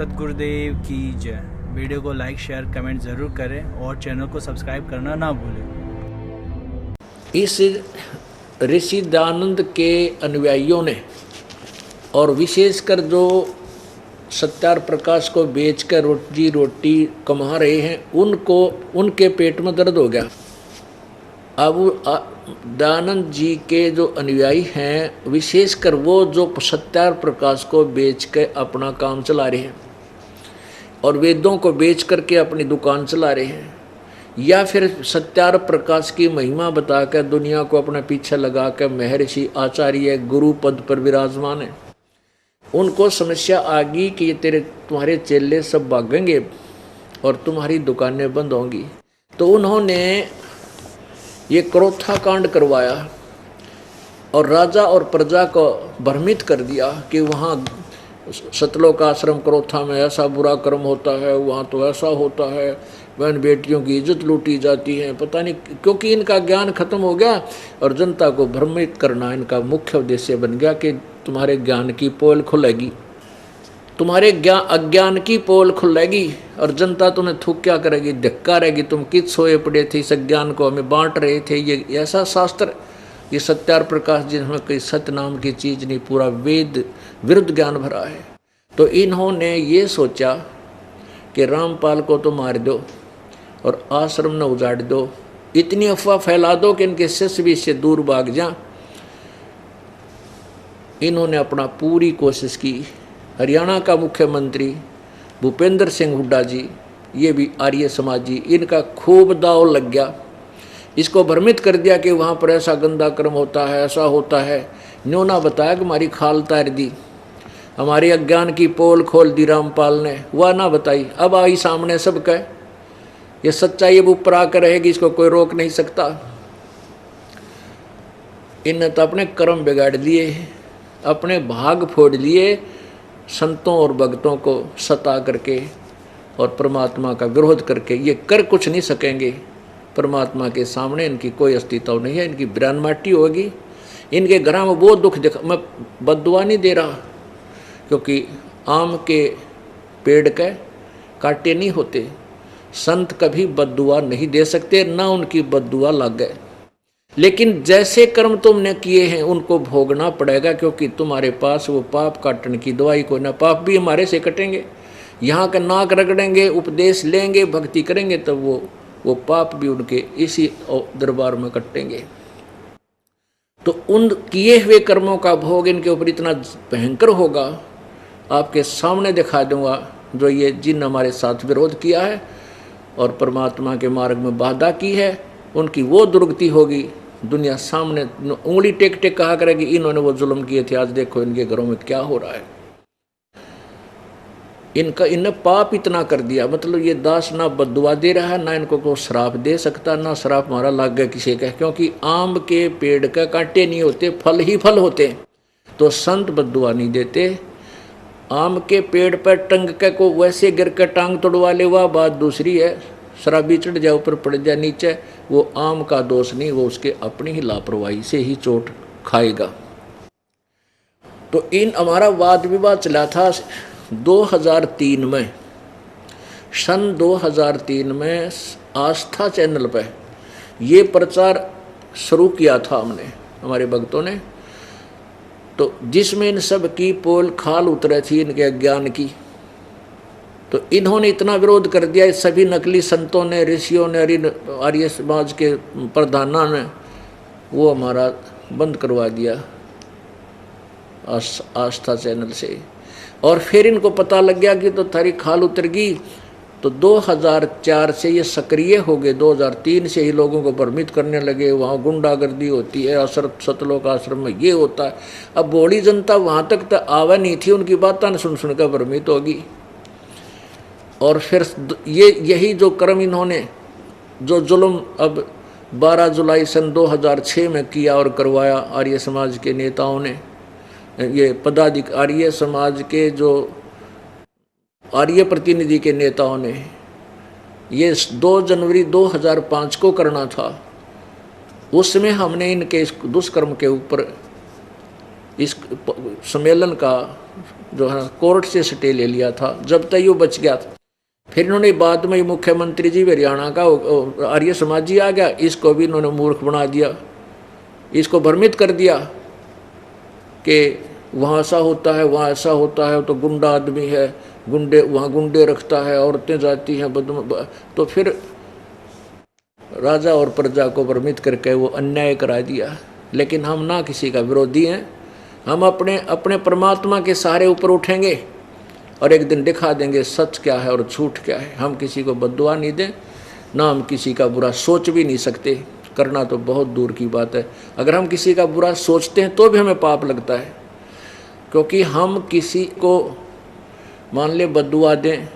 सतगुरुदेव की जय। वीडियो को लाइक शेयर कमेंट ज़रूर करें और चैनल को सब्सक्राइब करना ना भूलें। इस ऋषि दयानंद के अनुयायियों ने और विशेषकर जो सत्यार प्रकाश को बेचकर रोजी रोटी कमा रहे हैं उनको उनके पेट में दर्द हो गया। अब दयानंद जी के जो अनुयायी हैं विशेषकर वो जो सत्यार प्रकाश को बेच के अपना काम चला रहे हैं और वेदों को बेच करके अपनी दुकान चला रहे हैं, या फिर सत्यार प्रकाश की महिमा बताकर दुनिया को अपने पीछे लगा कर महर्षि आचार्य गुरु पद पर विराजमान है, उनको समस्या आ गई कि ये तुम्हारे चेले सब भागेंगे और तुम्हारी दुकानें बंद होंगी। तो उन्होंने ये क्रोथा कांड करवाया और राजा और प्रजा को भ्रमित कर दिया कि वहाँ सतलोक आश्रम क्रोथा में ऐसा बुरा कर्म होता है, वहाँ तो ऐसा होता है, बहन बेटियों की इज्जत लूटी जाती है, पता नहीं, क्योंकि इनका ज्ञान खत्म हो गया और जनता को भ्रमित करना इनका मुख्य उद्देश्य बन गया कि तुम्हारे ज्ञान की पोल खुलेगी, तुम्हारे अज्ञान की पोल खुलेगी और जनता तुम्हें थूक क्या करेगी, धक्का रहेगी, तुम किस सोए पड़े थे, इस ज्ञान को हमें बांट रहे थे। ये ऐसा शास्त्र, ये सत्यार प्रकाश जिसमें कोई सत्य नाम की चीज़ नहीं, पूरा वेद विरुद्ध ज्ञान भरा है। तो इन्होंने ये सोचा कि रामपाल को तो मार दो और आश्रम न उजाड़ दो, इतनी अफवाह फैला दो कि इनके शिष्य भी इससे दूर भाग जाएं। इन्होंने अपना पूरी कोशिश की। हरियाणा का मुख्यमंत्री भूपेंद्र सिंह हुड्डा जी, ये भी आर्य समाजी, इनका खूब दाव लग गया, इसको भ्रमित कर दिया कि वहाँ पर ऐसा गंदा कर्म होता है, ऐसा होता है। न्योना बताया कि हमारी खाल तार दी, हमारे अज्ञान की पोल खोल दी रामपाल ने, वह ना बताई। अब आई सामने सब कहे, ये सच्चाई अब ऊपर आकर रहेगी, इसको कोई रोक नहीं सकता। इनने तो अपने कर्म बिगाड़ लिए, अपने भाग फोड़ लिए, संतों और भक्तों को सता करके और परमात्मा का विरोध करके। ये कर कुछ नहीं सकेंगे, परमात्मा के सामने इनकी कोई अस्तित्व नहीं है, इनकी ब्रान माटी होगी। इनके घर में वो दुख दिखा, मैं बद्दुआ नहीं दे रहा, क्योंकि आम के पेड़ के कांटे नहीं होते, संत कभी बद्दुआ नहीं दे सकते, ना उनकी बद्दुआ लग गए। लेकिन जैसे कर्म तुमने किए हैं उनको भोगना पड़ेगा, क्योंकि तुम्हारे पास वो पाप काटने की दवाई कोई ना। पाप भी हमारे से कटेंगे, यहाँ का नाक रगड़ेंगे, उपदेश लेंगे, भक्ति करेंगे, तब वो पाप भी उनके इसी दरबार में कटेंगे। तो उन किए हुए कर्मों का भोग इनके ऊपर इतना भयंकर होगा, आपके सामने दिखा दूंगा। जो ये जिन हमारे साथ विरोध किया है और परमात्मा के मार्ग में बाधा की है, उनकी वो दुर्गति होगी। दुनिया सामने उंगली टेक टेक कहा करेगी इन्होंने वो जुल्म किए थे, आज देखो इनके घरों में क्या हो रहा है। इनने पाप इतना कर दिया, मतलब ये दास ना बद्दुआ दे रहा है, ना इनको को श्राप दे सकता, ना श्राप हमारा लाग गया किसी का, क्योंकि आम के पेड़ का कांटे नहीं होते, फल ही फल होते। तो संत बद्दुआ नहीं देते। आम के पेड़ पर टंग के को वैसे गिर कर टांग तोड़वा ले, वह बात दूसरी है। शराबी चढ़ जाए, ऊपर पड़ जाए नीचे, वो आम का दोष नहीं, वो उसके अपनी ही लापरवाही से ही चोट खाएगा। तो इन हमारा वाद विवाद चला था 2003 में, सन 2003 में आस्था चैनल पे ये प्रचार शुरू किया था हमने, हमारे भक्तों ने, तो जिसमें इन सब की पोल खाल उतरे थी इनके अज्ञान की। तो इन्होंने इतना विरोध कर दिया, सभी नकली संतों ने, ऋषियों ने, आर्य समाज के प्रधानों ने, वो हमारा बंद करवा दिया आस्था चैनल से। और फिर इनको पता लग गया कि तो थारी खाल उतर गई, तो 2004 से ये सक्रिय हो गए। 2003 से ही लोगों को भ्रमित करने लगे, वहाँ गुंडागर्दी होती है, सतलोक आश्रम में ये होता है। अब बड़ी जनता वहाँ तक तो आवा नहीं थी, उनकी बातें सुन सुनकर भ्रमित होगी। और फिर यही जो कर्म इन्होंने, जो जुल्म अब 12 जुलाई सन 2006 में किया और करवाया आर्य समाज के नेताओं ने, ये पदाधिकारी आर्य समाज के जो आर्य प्रतिनिधि के नेताओं ने, ये 2 जनवरी 2005 को करना था। उसमें हमने इनके दुष्कर्म के ऊपर इस सम्मेलन का जो है कोर्ट से स्टे ले लिया था, जब तक ये बच गया था। फिर इन्होंने बाद में मुख्यमंत्री जी हरियाणा का आर्य समाजी आ गया, इसको भी इन्होंने मूर्ख बना दिया, इसको भ्रमित कर दिया कि वहाँ ऐसा होता है, वहाँ ऐसा होता है, तो गुंडा आदमी है, गुंडे वहाँ गुंडे रखता है, औरतें जाती हैं तो फिर राजा और प्रजा को भ्रमित करके वो अन्याय करा दिया। लेकिन हम ना किसी का विरोधी हैं, हम अपने अपने परमात्मा के सहारे ऊपर उठेंगे और एक दिन दिखा देंगे सच क्या है और झूठ क्या है। हम किसी को बद्दुआ नहीं दें, ना हम किसी का बुरा सोच भी नहीं सकते, करना तो बहुत दूर की बात है। अगर हम किसी का बुरा सोचते हैं तो भी हमें पाप लगता है, क्योंकि हम किसी को मान ले बद्दुआ दें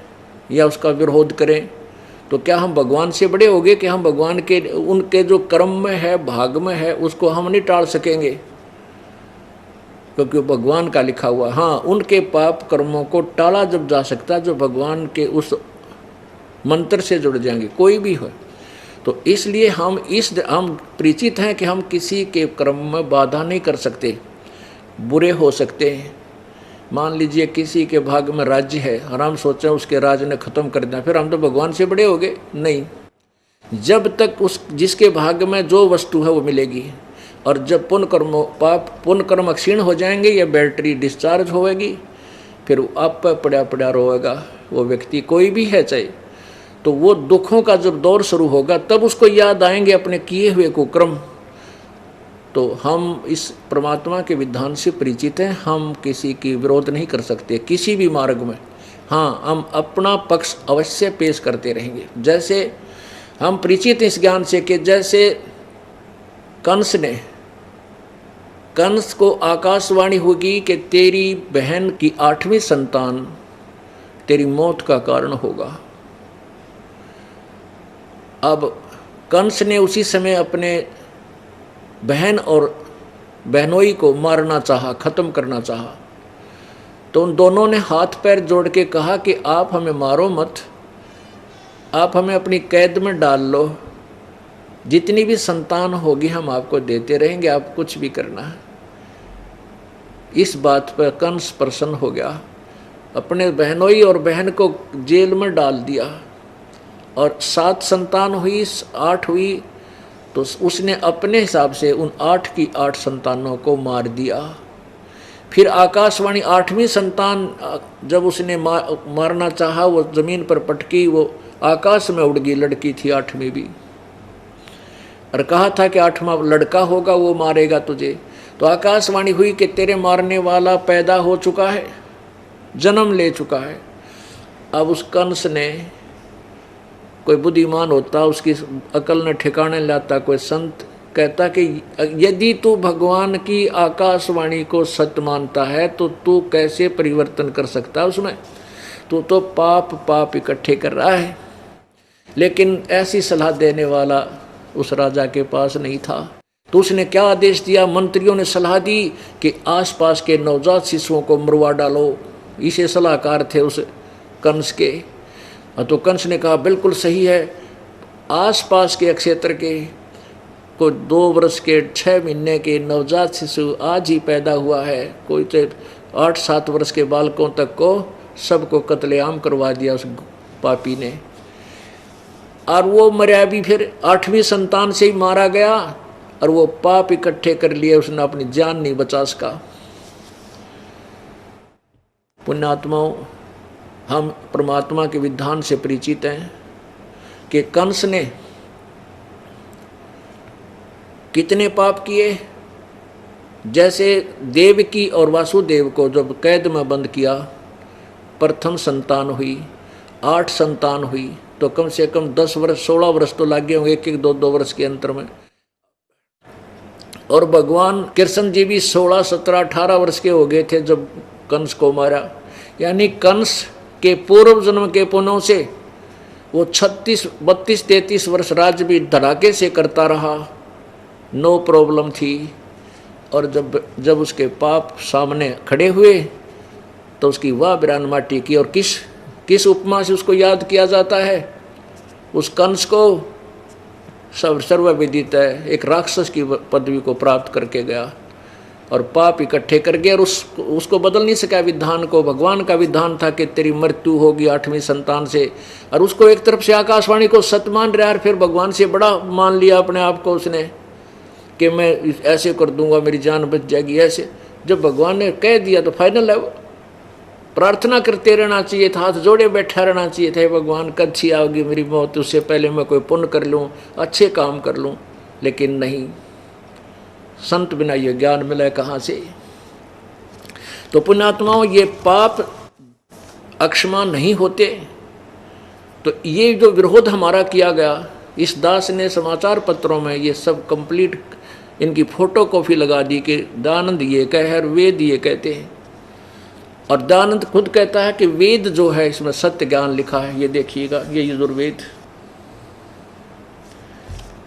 या उसका विरोध करें तो क्या हम भगवान से बड़े हो गए कि हम भगवान के उनके जो कर्म में है, भाग में है, उसको हम नहीं टाल सकेंगे, क्योंकि भगवान का लिखा हुआ। हाँ, उनके पाप कर्मों को टाला जब जा सकता है जो भगवान के उस मंत्र से जुड़ जाएंगे, कोई भी हो। तो इसलिए हम परिचित हैं कि हम किसी के कर्म में बाधा नहीं कर सकते, बुरे हो सकते हैं। मान लीजिए किसी के भाग में राज्य है और हम सोचें उसके राज ने ख़त्म कर दिया, फिर हम तो भगवान से बड़े हो गए? नहीं, जब तक उस जिसके भाग में जो वस्तु है वो मिलेगी। और जब पुण्य कर्म क्षीण हो जाएंगे या बैटरी डिस्चार्ज होएगी, फिर आप पर पड़ा पड़ा रोएगा वो व्यक्ति, कोई भी है चाहे। तो वो दुखों का जब दौर शुरू होगा तब उसको याद आएंगे अपने किए हुए कुकर्म। तो हम इस परमात्मा के विधान से परिचित हैं, हम किसी की विरोध नहीं कर सकते किसी भी मार्ग में। हाँ, हम अपना पक्ष अवश्य पेश करते रहेंगे। जैसे हम परिचित इस ज्ञान से कि जैसे कंस को आकाशवाणी होगी कि तेरी बहन की 8वीं संतान तेरी मौत का कारण होगा। अब कंस ने उसी समय अपने बहन और बहनोई को मारना चाहा, खत्म करना चाहा। तो उन दोनों ने हाथ पैर जोड़ के कहा कि आप हमें मारो मत, आप हमें अपनी कैद में डाल लो, जितनी भी संतान होगी हम आपको देते रहेंगे, आप कुछ भी करना है। इस बात पर कंस प्रसन्न हो गया, अपने बहनोई और बहन को जेल में डाल दिया। और 7 संतान हुई, 8 हुई, तो उसने अपने हिसाब से उन 8 की 8 संतानों को मार दिया। फिर आकाशवाणी 8वीं संतान जब उसने मारना चाहा, वो जमीन पर पटकी, वो आकाश में उड़ गई, लड़की थी 8वीं भी, और कहा था कि 8वां लड़का होगा वो मारेगा तुझे। तो आकाशवाणी हुई कि तेरे मारने वाला पैदा हो चुका है, जन्म ले चुका है। अब उस कंस ने, कोई बुद्धिमान होता उसकी अकल ने ठिकाने लाता, कोई संत कहता कि यदि तू भगवान की आकाशवाणी को सत्य मानता है तो तू कैसे परिवर्तन कर सकता है उसमें, तू तो पाप इकट्ठे कर रहा है। लेकिन ऐसी सलाह देने वाला उस राजा के पास नहीं था। तो उसने क्या आदेश दिया, मंत्रियों ने सलाह दी कि आसपास के नवजात शिशुओं को मरवा डालो। इसे सलाहकार थे उस कंस के। तो कंस ने कहा बिल्कुल सही है, आसपास के क्षेत्र के को 2 वर्ष के 6 महीने के नवजात शिशु आज ही पैदा हुआ है, कोई तो 8-7 वर्ष के बालकों तक को सबको कत्लेआम करवा दिया उस पापी ने। और वो मरा भी फिर 8वीं संतान से ही मारा गया, और वो पाप इकट्ठे कर लिए, उसने अपनी जान नहीं बचा सका। पुण्यात्माओं, हम परमात्मा के विधान से परिचित हैं कि कंस ने कितने पाप किए। जैसे देवकी और वासुदेव को जब कैद में बंद किया, प्रथम संतान हुई, 8 संतान हुई, तो कम से कम 10 वर्ष 16 वर्ष तो लग गए होंगे, 1-1 2-2 वर्ष के अंतर में। और भगवान कृष्ण जी भी 16, 17, 18 वर्ष के हो गए थे जब कंस को मारा। यानी कंस के पूर्व जन्म के पुण्यों से वो 36, 32, 33 वर्ष राज्य भी धड़ाके से करता रहा, नो प्रॉब्लम थी। और जब उसके पाप सामने खड़े हुए तो उसकी वाह बिरान माटी की। और किस उपमा से उसको याद किया जाता है? उस कंस को सर्वविदित है, एक राक्षस की पदवी को प्राप्त करके गया। और पाप इकट्ठे कर गए और उसको बदल नहीं सका विधान को। भगवान का विधान था कि तेरी मृत्यु होगी 8वीं संतान से, और उसको एक तरफ से आकाशवाणी को सत्य मान रहा है, फिर भगवान से बड़ा मान लिया अपने आप को उसने कि मैं ऐसे कर दूंगा मेरी जान बच जाएगी ऐसे। जब भगवान ने कह दिया तो फाइनल है वो। प्रार्थना करते रहना चाहिए था, हाथ जोड़े बैठा रहना चाहिए था, भगवान कब सी आओगी मेरी मौत, उससे पहले मैं कोई पुण्य कर लूँ, अच्छे काम कर लूँ। लेकिन नहीं, संत बिना ये ज्ञान मिला कहाँ से। तो पुण्यात्माओं, ये पाप अक्षमा नहीं होते। तो ये जो विरोध हमारा किया गया, इस दास ने समाचार पत्रों में ये सब कंप्लीट इनकी फोटो कॉपी लगा दी कि दयानंद ये कहे और वेद ये कहते हैं। और दयानंद खुद कहता है कि वेद जो है इसमें सत्य ज्ञान लिखा है। ये देखिएगा, ये यजुर्वेद,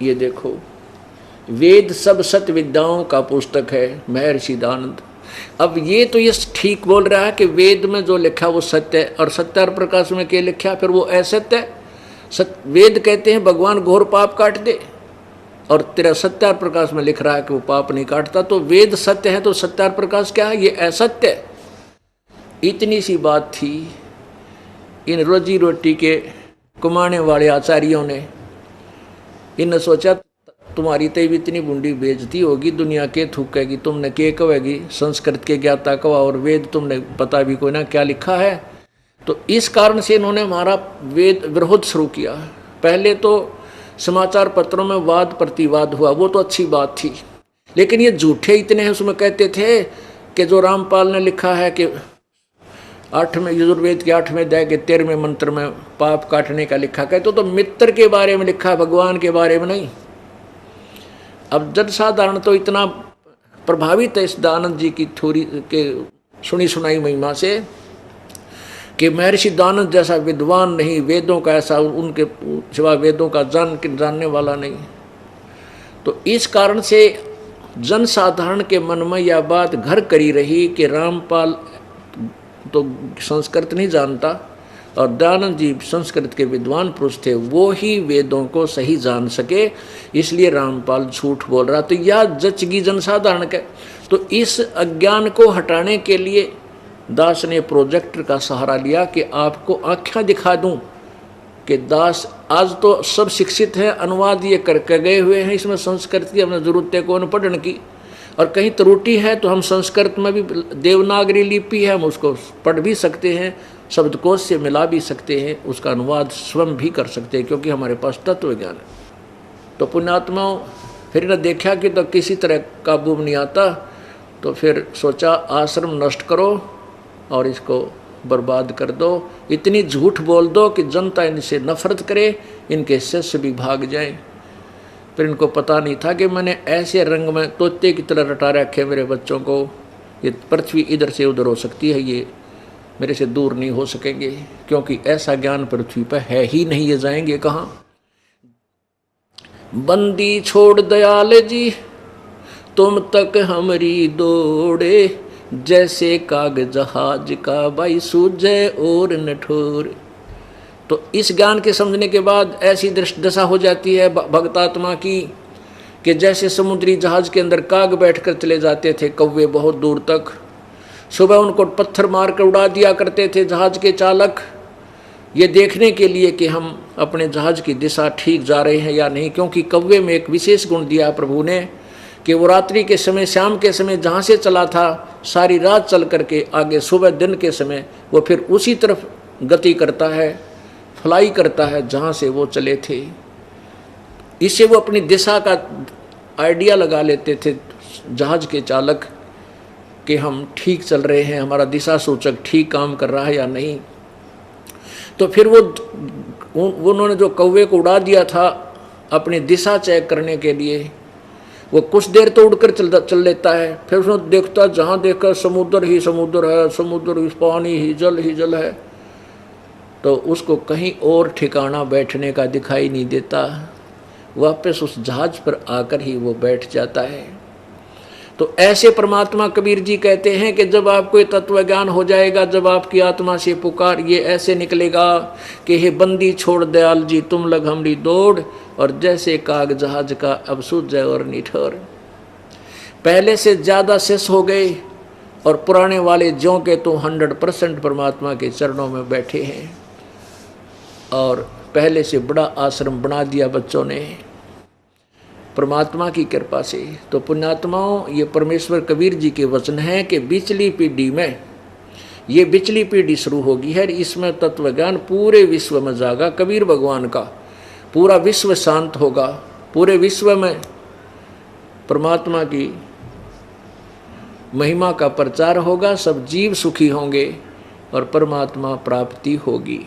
ये देखो, वेद सब सत्य विद्याओं का पुस्तक है, महर्षि दयानंद। अब ये तो ये ठीक बोल रहा है कि वेद में जो लिखा वो सत्य है, और सत्यार प्रकाश में क्या लिखा फिर वो असत्य है। वेद कहते हैं भगवान घोर पाप काट दे, और तेरा सत्यार प्रकाश में लिख रहा है कि वो पाप नहीं काटता। तो वेद सत्य है तो सत्यार प्रकाश क्या है, ये असत्य है। इतनी सी बात थी। इन रोजी रोटी के कमाने वाले आचार्यों ने, इन्हें सोचा तुम्हारी तो भी इतनी बूंदी बेइज्जती होगी, दुनिया के थूकेगी, तुमने के कहेगी, संस्कृत के ज्ञाता कवा, और वेद तुमने पता भी कोई ना क्या लिखा है। तो इस कारण से इन्होंने हमारा वेद विरोध शुरू किया। पहले तो समाचार पत्रों में वाद प्रतिवाद हुआ, वो तो अच्छी बात थी, लेकिन ये झूठे इतने हैं। उसमें कहते थे कि जो रामपाल ने लिखा है कि 8वें यजुर्वेद के 8वें अध्याय के 13वें मंत्र में पाप काटने का लिखा, कहते तो मित्र के बारे में लिखा, भगवान के बारे में नहीं। अब जन साधारण तो इतना प्रभावित है इस दयानंद जी की थोड़ी के सुनी सुनाई महिमा से कि महर्षि दयानंद जैसा विद्वान नहीं, वेदों का ऐसा उनके सिवा वेदों का जानने वाला नहीं। तो इस कारण से जन साधारण के मन में यह बात घर करी रही कि रामपाल तो संस्कृत नहीं जानता, और दयानंद जी संस्कृत के विद्वान पुरुष थे, वो ही वेदों को सही जान सके, इसलिए रामपाल झूठ बोल रहा। तो यह जचगी जनसाधारण के। तो इस अज्ञान को हटाने के लिए दास ने प्रोजेक्टर का सहारा लिया कि आपको आँखें दिखा दूं कि दास आज तो सब शिक्षित हैं, अनुवाद ये करके गए हुए हैं, इसमें संस्कृत की हमें जरूरत है कौन पढ़ने की, और कहीं त्रुटि है तो हम संस्कृत में भी देवनागरी लिपि है, हम उसको पढ़ भी सकते हैं, शब्दकोश से मिला भी सकते हैं, उसका अनुवाद स्वयं भी कर सकते हैं, क्योंकि हमारे पास तत्व ज्ञान है। तो पुण्यात्माओं, फिर इन्हें देखा कि तो किसी तरह काबू में नहीं आता, तो फिर सोचा आश्रम नष्ट करो और इसको बर्बाद कर दो, इतनी झूठ बोल दो कि जनता इनसे नफरत करे, इनके शिष्य भी भाग जाएं। फिर इनको पता नहीं था कि मैंने ऐसे रंग में तोते की तरह रटा रखे मेरे बच्चों को, ये पृथ्वी इधर से उधर हो सकती है, ये मेरे से दूर नहीं हो सकेंगे, क्योंकि ऐसा ज्ञान पृथ्वी पर है ही नहीं, ये जाएंगे कहाँ। बंदी छोड़ दयाल जी तुम तक हमारी दौड़े, जैसे काग जहाज का भाई सूझे और नठोर। तो इस ज्ञान के समझने के बाद ऐसी दशा हो जाती है भक्तात्मा की कि जैसे समुद्री जहाज के अंदर काग बैठकर चले जाते थे कौवे बहुत दूर तक, सुबह उनको पत्थर मार कर उड़ा दिया करते थे जहाज के चालक, ये देखने के लिए कि हम अपने जहाज की दिशा ठीक जा रहे हैं या नहीं। क्योंकि कौवे में एक विशेष गुण दिया प्रभु ने कि वो रात्रि के समय, शाम के समय जहाँ से चला था, सारी रात चल करके आगे सुबह दिन के समय वो फिर उसी तरफ गति करता है, फ्लाई करता है जहाँ से वो चले थे। इससे वो अपनी दिशा का आइडिया लगा लेते थे जहाज के चालक कि हम ठीक चल रहे हैं, हमारा दिशा सूचक ठीक काम कर रहा है या नहीं। तो फिर उन्होंने जो कौवे को उड़ा दिया था अपनी दिशा चेक करने के लिए, वो कुछ देर तो उड़कर चल लेता है, फिर उसने देखता जहाँ देखा समुद्र ही समुद्र है, समुद्र ही पानी ही जल है, तो उसको कहीं और ठिकाना बैठने का दिखाई नहीं देता, वापस उस जहाज पर आकर ही वो बैठ जाता है। तो ऐसे परमात्मा कबीर जी कहते हैं कि जब आपको ये तत्व ज्ञान हो जाएगा, जब आपकी आत्मा से पुकार ये ऐसे निकलेगा कि हे बंदी छोड़ दयाल जी तुम लग हमरी दौड़, और जैसे काग जहाज का अब सूझ जाए और निठोर। पहले से ज़्यादा शेष हो गए और पुराने वाले ज्यों के तो 100% परमात्मा के चरणों में बैठे हैं और पहले से बड़ा आश्रम बना दिया बच्चों ने परमात्मा की कृपा से। तो पुण्यात्माओं, ये परमेश्वर कबीर जी के वचन हैं कि बिचली पीढ़ी में, ये बिचली पीढ़ी शुरू होगी है, इसमें तत्व ज्ञान पूरे विश्व में जागा। कबीर भगवान का पूरा विश्व शांत होगा, पूरे विश्व में परमात्मा की महिमा का प्रचार होगा, सब जीव सुखी होंगे और परमात्मा प्राप्ति होगी।